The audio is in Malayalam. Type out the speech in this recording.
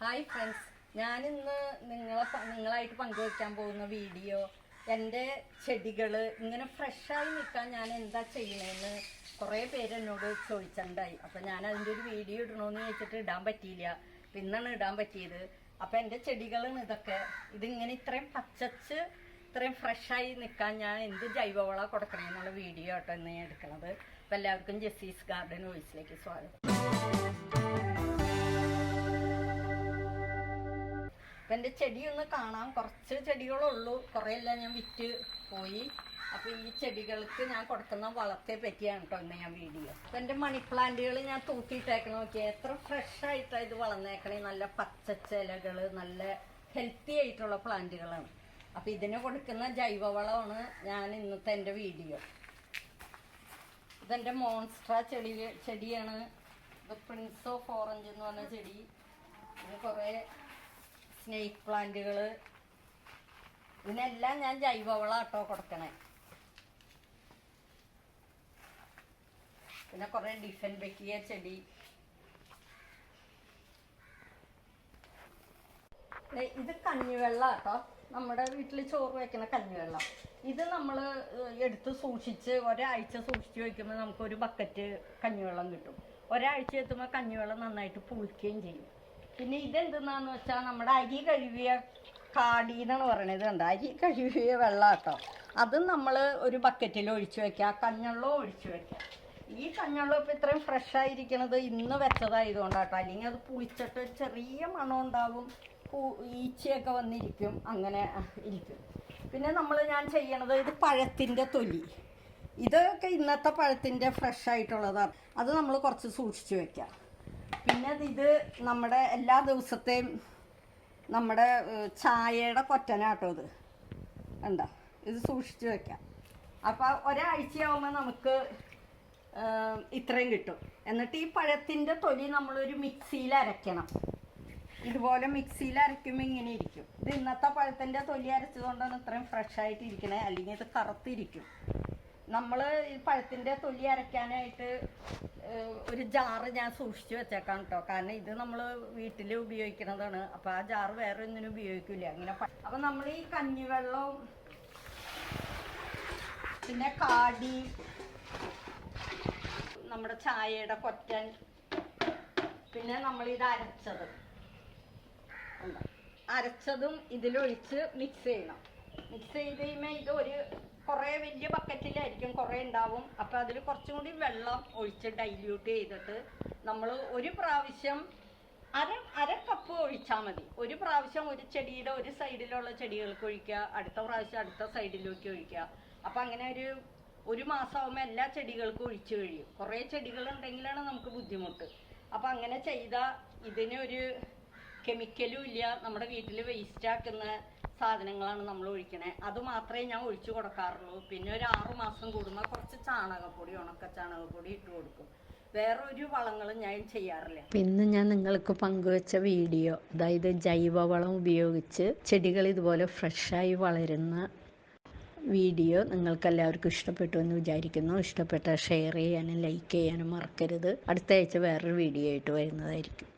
ഹായ് ഫ്രണ്ട്സ്, ഞാനിന്ന് നിങ്ങളായിട്ട് പങ്കുവയ്ക്കാൻ പോകുന്ന വീഡിയോ എൻ്റെ ചെടികൾ ഇങ്ങനെ ഫ്രഷായി നിൽക്കാൻ ഞാൻ എന്താ ചെയ്യണതെന്ന് കുറേ പേര് എന്നോട് ചോദിച്ചിട്ടുണ്ടായി. അപ്പം ഞാൻ അതിൻ്റെ ഒരു വീഡിയോ ഇടണമെന്ന് ചോദിച്ചിട്ട് ഇടാൻ പറ്റിയില്ല. പിന്നാണ് ഇടാൻ പറ്റിയത്. അപ്പം എൻ്റെ ചെടികളാണ് ഇതൊക്കെ. ഇതിങ്ങനെ ഇത്രയും പച്ചച്ച് ഇത്രയും ഫ്രഷായി നിൽക്കാൻ ഞാൻ എന്ത് ജൈവവളം കൊടുക്കണമെന്നുള്ള വീഡിയോ ആട്ടോ ഇന്ന് ഞാൻ എടുക്കുന്നത്. അപ്പം എല്ലാവർക്കും ജെസ്സിസ് ഗാർഡൻ വോയിസിലേക്ക് സ്വാഗതം. അപ്പം എൻ്റെ ചെടിയൊന്ന് കാണാൻ കുറച്ച് ചെടികളുള്ളൂ, കുറേയെല്ലാം ഞാൻ വിറ്റ് പോയി. അപ്പോൾ ഈ ചെടികൾക്ക് ഞാൻ കൊടുക്കുന്ന വളത്തെ പറ്റിയാണ് കേട്ടോ ഇന്ന് ഞാൻ വീഡിയോ. അപ്പം എൻ്റെ മണി പ്ലാന്റുകൾ ഞാൻ തൂക്കിയിട്ടേക്കണ നോക്കിയാൽ എത്ര ഫ്രഷായിട്ടാണ് ഇത് വളർന്നേക്കണേ. നല്ല പച്ചച്ചിലകൾ, നല്ല ഹെൽത്തി ആയിട്ടുള്ള പ്ലാന്റുകളാണ്. അപ്പം ഇതിന് കൊടുക്കുന്ന ജൈവവളമാണ് ഞാൻ ഇന്നത്തെ എൻ്റെ വീഡിയോ. ഇതെൻ്റെ മോൺസ്ട്ര ചെടിയാണ്. ഇത് പ്രിൻസ് ഓഫ് ഓറഞ്ച് എന്ന് പറഞ്ഞ ചെടി. ഇത് കുറേ സ്നേക്ക് പ്ലാന്റുകൾ. ഇതിനെല്ലാം ഞാൻ ജൈവവളം കേട്ടോ കൊടുക്കണേ. പിന്നെ കുറേ ഡിഫൻബെക്കിയ ചെടി. ഇത് കഞ്ഞിവെള്ളം കേട്ടോ, നമ്മുടെ വീട്ടിൽ ചോറ് വയ്ക്കുന്ന കഞ്ഞിവെള്ളം. ഇത് നമ്മൾ എടുത്ത് സൂക്ഷിച്ച് ഒരാഴ്ച സൂക്ഷിച്ച് വയ്ക്കുമ്പോൾ നമുക്കൊരു ബക്കറ്റ് കഞ്ഞിവെള്ളം കിട്ടും. ഒരാഴ്ച എത്തുമ്പോൾ കഞ്ഞിവെള്ളം നന്നായിട്ട് പുളിക്കുകയും ചെയ്യും. പിന്നെ ഇതെന്തെന്നാന്ന് വെച്ചാൽ നമ്മുടെ അരി കഴുകിയ കാടി എന്നാണ് പറയണത്. കണ്ട, അരി കഴുകിയ വെള്ളം കേട്ടോ. അതും നമ്മൾ ഒരു ബക്കറ്റിൽ ഒഴിച്ചു വെക്കുക, കഞ്ഞെള്ളം ഒഴിച്ചു വെക്കുക. ഈ കഞ്ഞെള്ളം ഇപ്പം ഇത്രയും ഫ്രഷായിരിക്കണത് ഇന്ന് വെച്ചതായതുകൊണ്ടാട്ടോ. അല്ലെങ്കിൽ അത് പുളിച്ചിട്ട് ചെറിയ മണം ഉണ്ടാവും, ഈച്ചയൊക്കെ വന്നിരിക്കും, അങ്ങനെ ഇരിക്കും. പിന്നെ ഞാൻ ചെയ്യണത്, ഇത് പഴത്തിൻ്റെ തൊലി. ഇതൊക്കെ ഇന്നത്തെ പഴത്തിൻ്റെ ഫ്രഷായിട്ടുള്ളതാണ്. അത് നമ്മൾ കുറച്ച് സൂക്ഷിച്ച് വെക്കാം. പിന്നെ ഇത് നമ്മുടെ എല്ലാ ദിവസത്തെയും നമ്മുടെ ചായയുടെ കൊറ്റനാട്ടോ. ഇത് എന്താ, ഇത് സൂക്ഷിച്ച് വെക്കാം. അപ്പോൾ ഒരാഴ്ചയാവുമ്പോൾ നമുക്ക് ഇത്രയും കിട്ടും. എന്നിട്ട് ഈ പഴത്തിൻ്റെ തൊലി നമ്മളൊരു മിക്സിയിൽ അരയ്ക്കണം. ഇതുപോലെ മിക്സിയിൽ അരയ്ക്കുമ്പോൾ ഇങ്ങനെ ഇരിക്കും. ഇത് ഇന്നത്തെ പഴത്തിൻ്റെ തൊലി അരച്ചതുകൊണ്ടാണ് ഇത്രയും ഫ്രഷായിട്ട് ഇരിക്കണേ. അല്ലെങ്കിൽ ഇത് കറുത്തിരിക്കും. നമ്മൾ ഈ പഴത്തിൻ്റെ തൊലി അരയ്ക്കാനായിട്ട് ഒരു ജാറ് ഞാൻ സൂക്ഷിച്ച് വെച്ചേക്കാം കേട്ടോ. കാരണം ഇത് നമ്മൾ വീട്ടിൽ ഉപയോഗിക്കുന്നതാണ്. അപ്പോൾ ആ ജാറ് വേറെ ഒന്നിനും ഉപയോഗിക്കില്ല. അങ്ങനെ അപ്പം നമ്മൾ ഈ കഞ്ഞിവെള്ളവും പിന്നെ കാടി, നമ്മുടെ ചായയുടെ കൊറ്റൻ, പിന്നെ നമ്മളിത് അരച്ചതും ഇതിലൊഴിച്ച് മിക്സ് ചെയ്യണം. മിക്സ് ചെയ്ത് കഴിയുമ്പോൾ ഇത് കുറേ വലിയ ബക്കറ്റിലായിരിക്കും, കുറേ ഉണ്ടാവും. അപ്പോൾ അതിൽ കുറച്ചും കൂടി വെള്ളം ഒഴിച്ച് ഡൈല്യൂട്ട് ചെയ്തിട്ട് നമ്മൾ ഒരു പ്രാവശ്യം അര കപ്പ് ഒഴിച്ചാൽ മതി. ഒരു പ്രാവശ്യം ഒരു ചെടിയുടെ ഒരു സൈഡിലുള്ള ചെടികൾക്ക് ഒഴിക്കുക, അടുത്ത പ്രാവശ്യം അടുത്ത സൈഡിലേക്ക് ഒഴിക്കുക. അപ്പോൾ അങ്ങനെ ഒരു മാസമാകുമ്പോൾ എല്ലാ ചെടികൾക്കും ഒഴിച്ചു കഴിയും. കുറേ ചെടികളുണ്ടെങ്കിലാണ് നമുക്ക് ബുദ്ധിമുട്ട്. അപ്പോൾ അങ്ങനെ ചെയ്താൽ ഇതിനൊരു കെമിക്കലും ഇല്ല. നമ്മുടെ വീട്ടിൽ വേസ്റ്റാക്കുന്ന സാധനങ്ങളാണ് നമ്മൾ ഒഴിക്കണേ. അത് മാത്രമേ ഞാൻ ഒഴിച്ചു കൊടുക്കാറുള്ളൂ. പിന്നെ ഒരു 6 മാസം കൂടുമ്പോൾ കുറച്ച് ചാണകപ്പൊടി, ഉണക്ക ചാണകപ്പൊടി ഇട്ട് കൊടുക്കും. വേറെ ഒരു വളങ്ങളും ഞാൻ ചെയ്യാറില്ല. ഇന്ന് ഞാൻ നിങ്ങൾക്ക് പങ്കുവെച്ച വീഡിയോ, അതായത് ജൈവവളം ഉപയോഗിച്ച് ചെടികൾ ഇതുപോലെ ഫ്രഷായി വളരുന്ന വീഡിയോ നിങ്ങൾക്ക് എല്ലാവർക്കും ഇഷ്ടപ്പെട്ടു എന്ന് വിചാരിക്കുന്നു. ഇഷ്ടപ്പെട്ടാൽ ഷെയർ ചെയ്യാനും ലൈക്ക് ചെയ്യാനും മറക്കരുത്. അടുത്ത ആഴ്ച വേറൊരു വീഡിയോ ആയിട്ട് വരുന്നതായിരിക്കും.